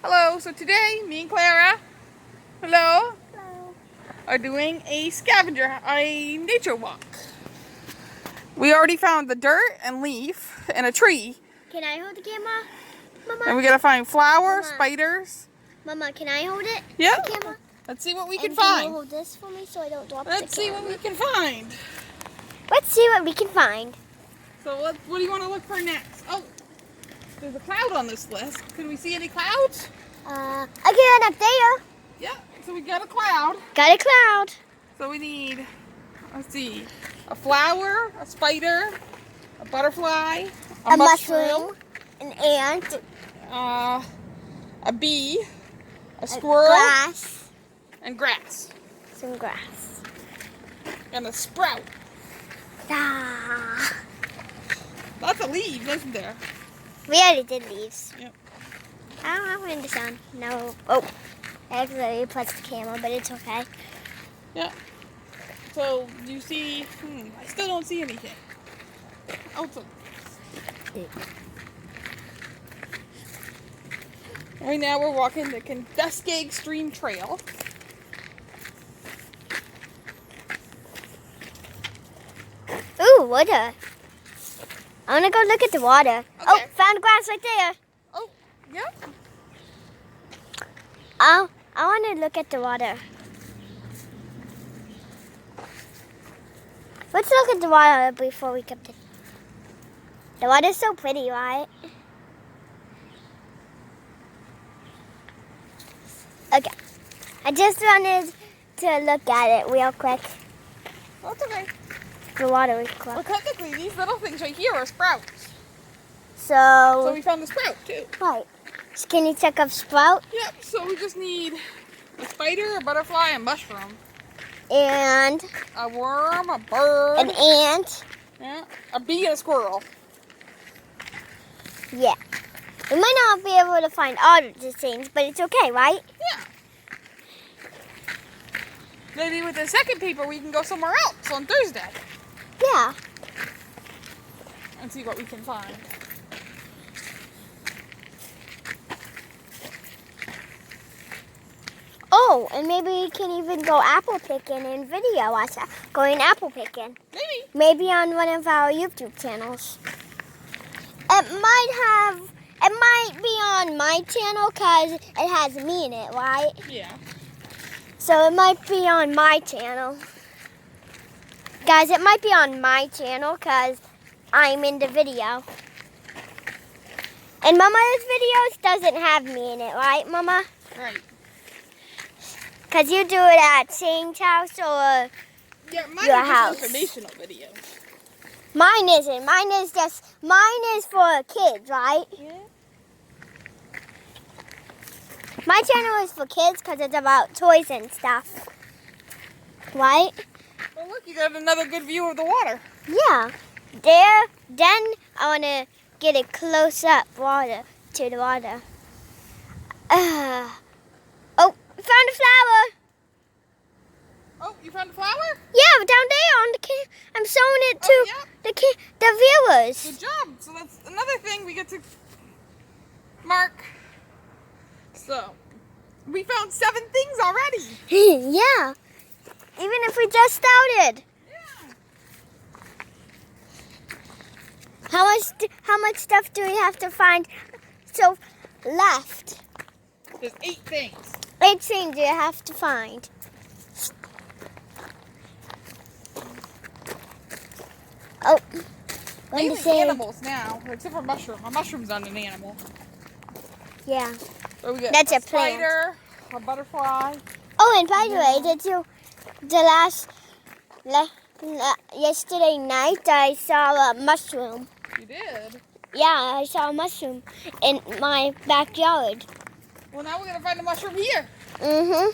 Hello, so today me and Clara, hello, Hello. are doing a scavenger, a nature walk. We already found the dirt and leaf and a tree. Can I hold the camera? Mama? And we gotta find flowers, Mama. spiders. Mama, can I hold it? Yeah. The camera? Let's see what we Can can find. Can you hold this for me so I don't drop Let's the see camera? what we can find. Let's see what we can find. So what do you want to look for next? Oh, there's a cloud on this list. Can we see any clouds? Again up there. Yeah, so we got a cloud. Got a cloud. So we need, let's see, a flower, a spider, a butterfly, a mushroom, an ant, a bee, a squirrel, grass, and grass, some grass, and a sprout. Ah. Lots of leaves, isn't there? We already did leaves. Yep. I don't have wind sound. No. Oh, I accidentally pressed the camera, but it's okay. Yeah. So you see, I still don't see anything. Oh, so. Right now we're walking the Cascade Stream Trail. Ooh, water. I want to go look at the water. Okay. Oh, found grass right there. Oh, yeah. I want to look at the water. Let's look at the water before we come to. The water's so pretty, right? Okay. I just wanted to look at it real quick. That's okay. The water is quick. Well, technically, these little things right here are sprouts. So So we found the sprout, too. right. So can you check up sprout? Yep, so we just need a spider, a butterfly, a mushroom, And a worm, a bird, an ant. yeah, a bee, and a squirrel. Yeah. We might not be able to find all of these things, but it's okay, right? Yeah. Maybe with the second paper, we can go somewhere else on Thursday Yeah. and see what we can find. Oh, and maybe we can even go apple picking and video us going apple picking. Maybe. Maybe on one of our YouTube channels. It might be on my channel because it has me in it, right? Yeah. So it might be on my channel. Guys, it might be on my channel because I'm in the video. And Mama's videos doesn't have me in it, right, Mama? Right. Because you do it at Saint's house or Yeah, mine your are house. just informational videos. Mine isn't. Mine is for kids, right? Yeah. My channel is for kids because it's about toys and stuff. Right? Well, look, you got another good view of the water. Yeah. Then I want to get a close-up to the water. Oh, found a flower. Oh, you found a flower? Yeah, down there on the I'm showing it to Oh, yeah. the viewers. Good job. So that's another thing we get to mark. So, we found 7 things already. Yeah. Even if we just started. Yeah. How much stuff do we have to find so left? There's 8 things. 8 things you have to find. Oh. Mainly animals now, except for mushroom. A mushroom's not an animal. Yeah. So we get That's a a plant. spider, a butterfly. Oh, and by the way, yesterday night I saw a mushroom. You did? Yeah, I saw a mushroom in my backyard. Well, now we're going to find a mushroom here. Mm-hmm.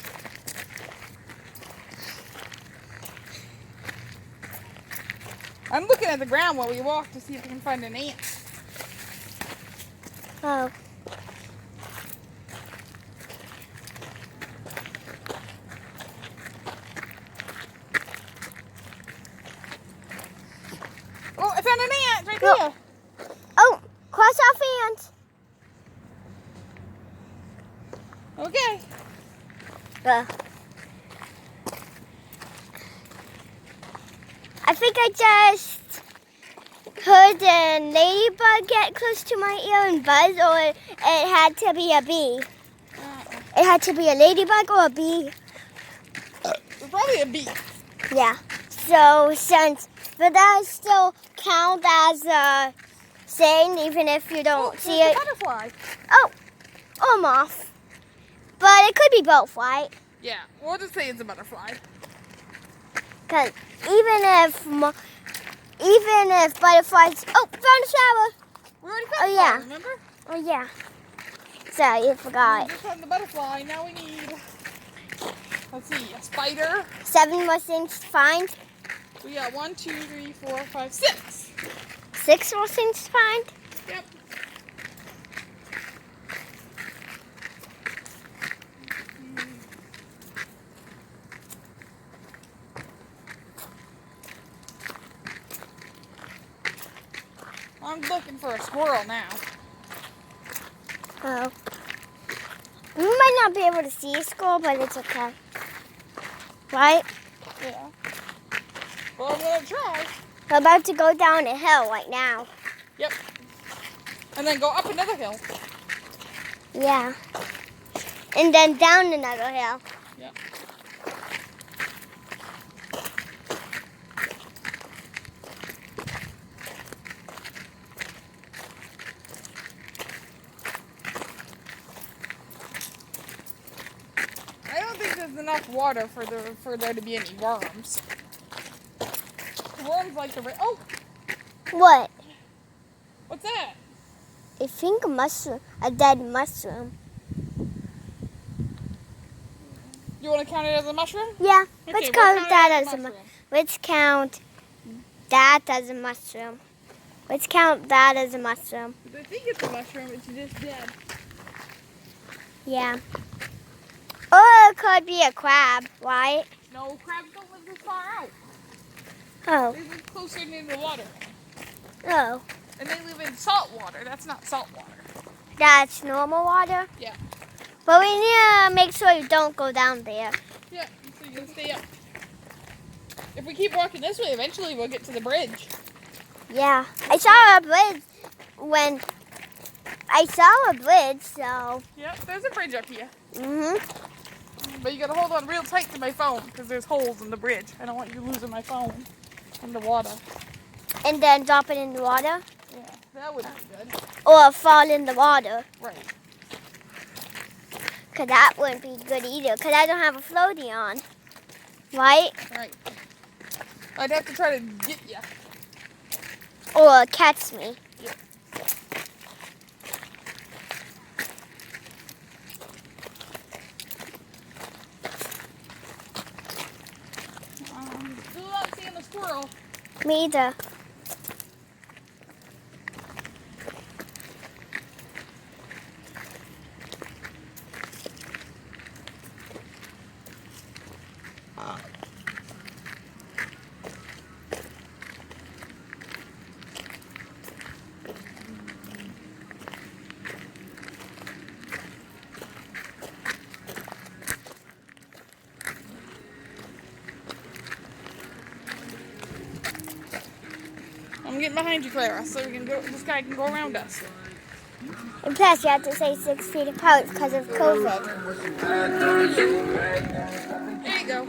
I'm looking at the ground while we walk to see if we can find an ant. Oh. Oh, I found an ant right Look. there. Oh, cross our fans. I think I just heard a ladybug get close to my ear and buzz, or it had to be a bee. It had to be a ladybug or a bee. Probably a bee. Yeah. So but that still count as a saying, even if you don't see it. A butterfly. Oh, or a moth. But it could be both, right? Yeah, we'll just say it's a butterfly. Because even if butterflies, found a shower. We already found the flower, remember? Oh yeah. Sorry, I forgot. We just found the butterfly. Now we need, let's see, a spider. 7 more things to find. We got 1, 2, 3, 4, 5, 6. 6 more things to find. Yep. I'm looking for a squirrel now. Oh. We might not be able to see a squirrel, but it's okay. Right? Yeah. Well, I'm gonna try. We're about to go down a hill right now. Yep. And then go up another hill. Yeah. And then down another hill. Yep. I don't think there's enough water for there to be any worms. Worms like to. Oh, What? what's that? I think a mushroom, a dead mushroom. You want to count it as a mushroom? Yeah. Okay, Let's we'll count count it that as a as a mushroom. Let's count that as a mushroom. Let's count that as a mushroom. I think it's a mushroom. It's just dead. Yeah. Or it could be a crab, right? No, crabs don't live this far out. Oh. They live closer near the water. Oh. And they live in salt water. That's not salt water. That's normal water? Yeah. But we need to make sure you don't go down there. Yeah, so you can stay up. If we keep walking this way, eventually we'll get to the bridge. Yeah. I saw a bridge so. Yep, there's a bridge up here. Mm-hmm. But you gotta hold on real tight to my phone because there's holes in the bridge. I don't want you losing my phone in the water. And then drop it in the water? Yeah, that would be good. Or fall in the water. Right. Because that wouldn't be good either. Because I don't have a floaty on. Right? Right. I'd have to try to get you. Or catch me. Yep. Still not seeing the squirrel. Me either. I'm getting behind you, Clara, so we can go. This guy can go around us. And plus, you have to stay 6 feet apart because of COVID. There you go.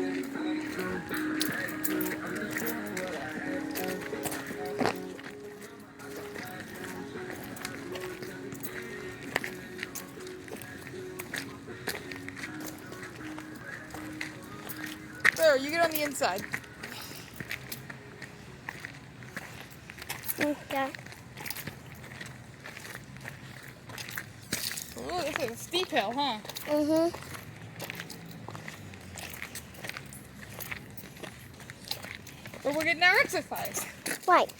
There, you get on the inside. Okay. Oh, this is a steep hill, huh? Mm-hmm. But we're getting our exercise. Right.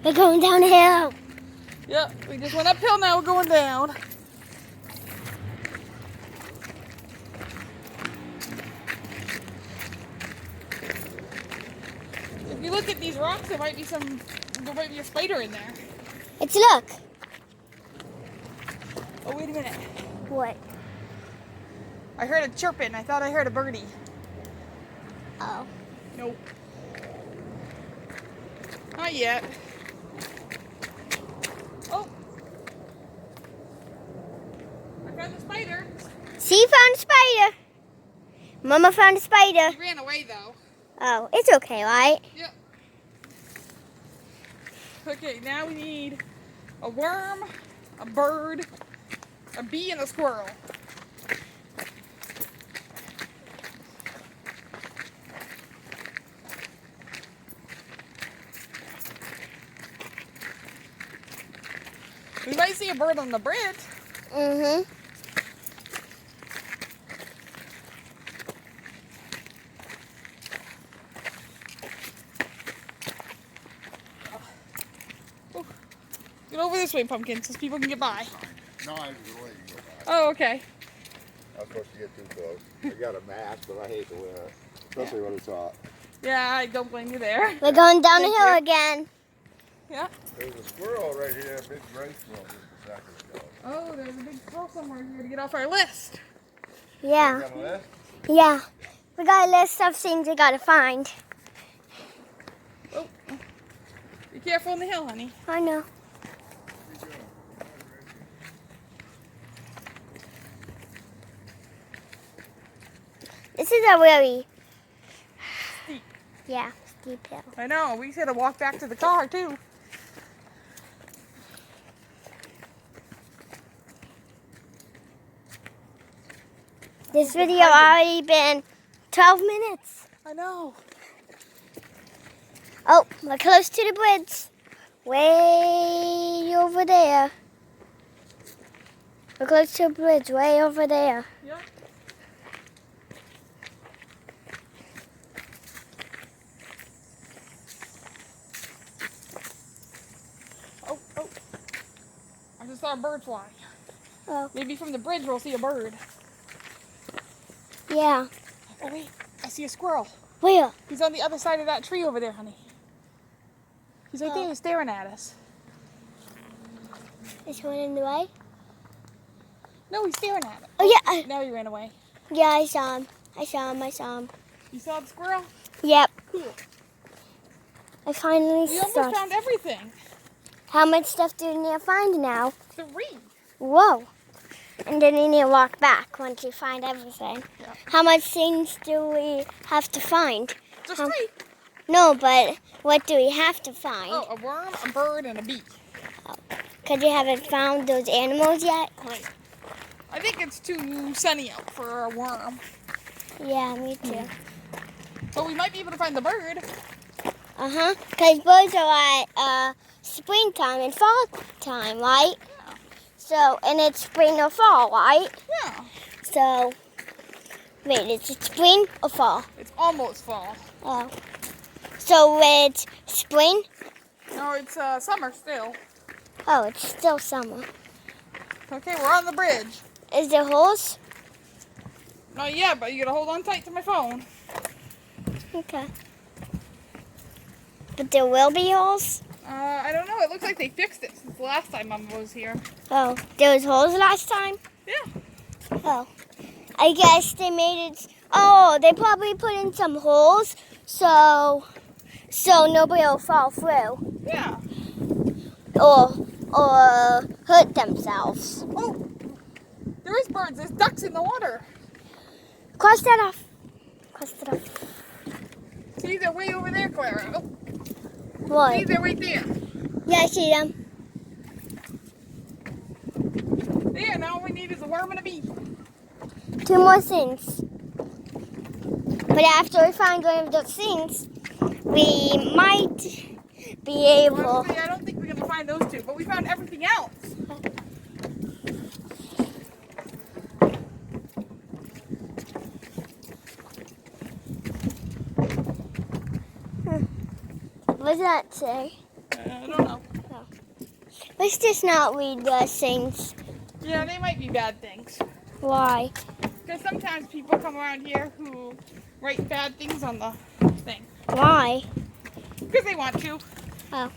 We're going down the hill. Yep, we just went uphill, now we're going down. If you look at these rocks, there might be a spider in there. Let's look. Oh, wait a minute. What? I heard a chirping. I thought I heard a birdie. Oh. Nope. Not yet. Oh. I found the spider. She found a spider. Mama found a spider. He ran away though. Oh, it's okay, right? Yep. Okay, now we need a worm, a bird, a bee, and a squirrel. We might see a bird on the bridge. Mm-hmm. Get over this way, Pumpkin, so people can get by. No, I was going to let you go by. Oh, okay. I was supposed to get too close. I got a mask, but I hate to wear it, especially when it's hot. Yeah, I don't blame you there. We're going down the Thank hill you. again. Yeah. There's a squirrel right here, a big gray squirrel just a second ago. Oh, there's a big squirrel somewhere here to get off our list. You Yeah. got a list? Yeah. We got a list of things we gotta find. Oh. Be careful on the hill, honey. I know. This is a really Steep. yeah, steep hill. I know. We had to walk back to the car, too. This video already been 12 minutes. I know. Oh, we're close to the bridge. Way over there. We're close to the bridge, way over there. Yep. Oh, oh. I just saw a bird fly. Oh, Maybe from the bridge we'll see a bird. yeah. Oh, wait. I see a squirrel. Where? He's on the other side of that tree over there, honey. He's right there staring at us. Is one in the way? No, he's staring at us. Oh, yeah. Now he ran away. Yeah, I saw him. I saw him. I saw him. You saw the squirrel? Yep. Cool. I finally We almost saw. found everything. How much stuff do you need to find now? 3. Whoa. And then you need to walk back once you find everything. Yeah. How much things do we have to find? Just Um, 3. No, but what do we have to find? Oh, a worm, a bird, and a bee. Because you haven't found those animals yet? Right. I think it's too sunny out for a worm. Yeah, me too. But we might be able to find the bird. Uh-huh. Because birds are at springtime and fall time, right? Yeah. So, and it's spring or fall, right? Yeah. So, wait, is it spring or fall? It's almost fall. Oh. So it's spring? No, it's summer still. Oh, it's still summer. Okay, we're on the bridge. Is there holes? Not yet, but you gotta hold on tight to my phone. Okay. But there will be holes? I don't know. It looks like they fixed it since the last time Mama was here. Oh, there was holes last time? Yeah. Oh. I guess they made it. Oh, they probably put in some holes so nobody will fall through Yeah. or hurt themselves. Oh, there is birds. There's ducks in the water. Cross that off. Cross that off. See, they're way over there, Clara. Oh, What? see, they're right there. Yeah, I see them. There, now all we need is a worm and a bee. 2 more things. But after we find one of those things, we might be able. Honestly, I don't think we're gonna find those 2, but we found everything else. What does that say? I don't don't know. Let's just not read those things. Yeah, they might be bad things. Why? Because sometimes people come around here who write bad things on the thing. Why? Because they want to. Oh.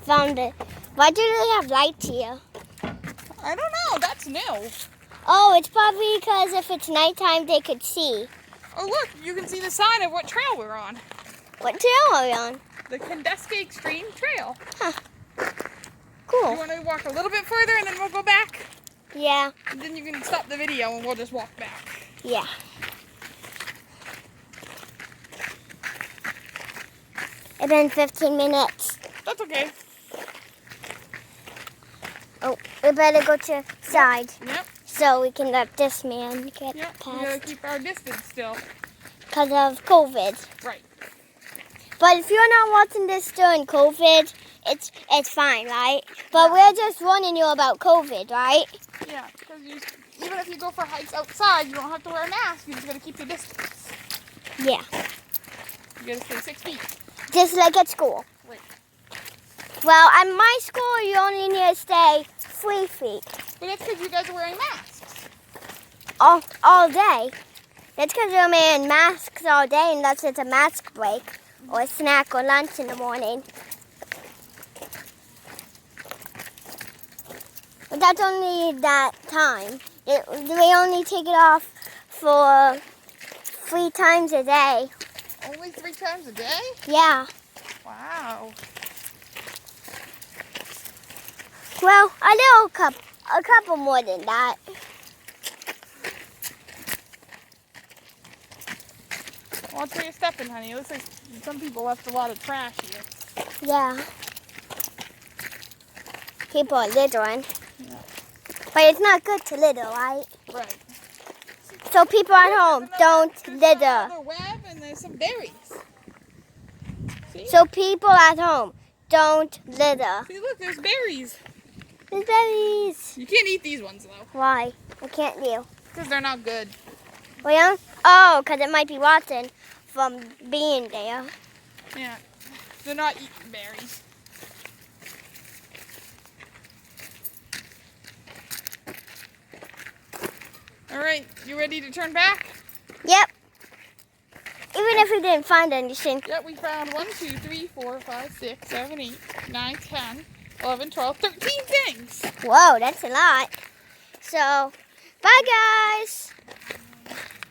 Found it. Why do they have lights here? I don't know. That's new. Oh, it's probably because if it's nighttime, they could see. Oh, look. You can see the sign of what trail we're on. What trail are we on? The Candeska Extreme Trail. Cool. You want to walk a little bit further and then we'll go back? Yeah. And then you can stop the video and we'll just walk back. Yeah. It's been 15 minutes. That's okay. Oh, we better go to side Yep. so we can let this man get Yep. We gotta past keep our distance still. because of COVID. Right. But if you're not watching this during COVID, it's fine, right? But we're just warning you about COVID, right? Yeah. Because even if you go for hikes outside, you don't have to wear a mask. You just gotta keep your distance. Yeah. You gotta stay 6 feet. Just like at school. Right. Well, at my school, you only need to stay 3 feet But that's because you guys are wearing masks. all day. That's because you're wearing masks all day unless it's a mask break or a snack or lunch in the morning. But that's only that time. They only take it off for 3 times a day. Only 3 times a day? Yeah. Wow. Well, a couple more than that. Watch where you're stepping, honey. It looks like some people left a lot of trash here. Yeah. People are littering. Yeah. But it's not good to litter, right? Right. So people at home, don't There's litter. another web and there's some berries. See? So people at home, don't litter. See, look, there's berries. There's berries. You can't eat these ones, though. Why? I can't do. Because they're not good. Well, oh, because it might be rotten from being there. Yeah. They're not eating berries. All right, you ready to turn back? Yep. Even if we didn't find anything. Yep, we found 1, 2, 3, 4, 5, 6, 7, 8, 9, 10, 11, 12, 13 things. Whoa, that's a lot. So, bye guys.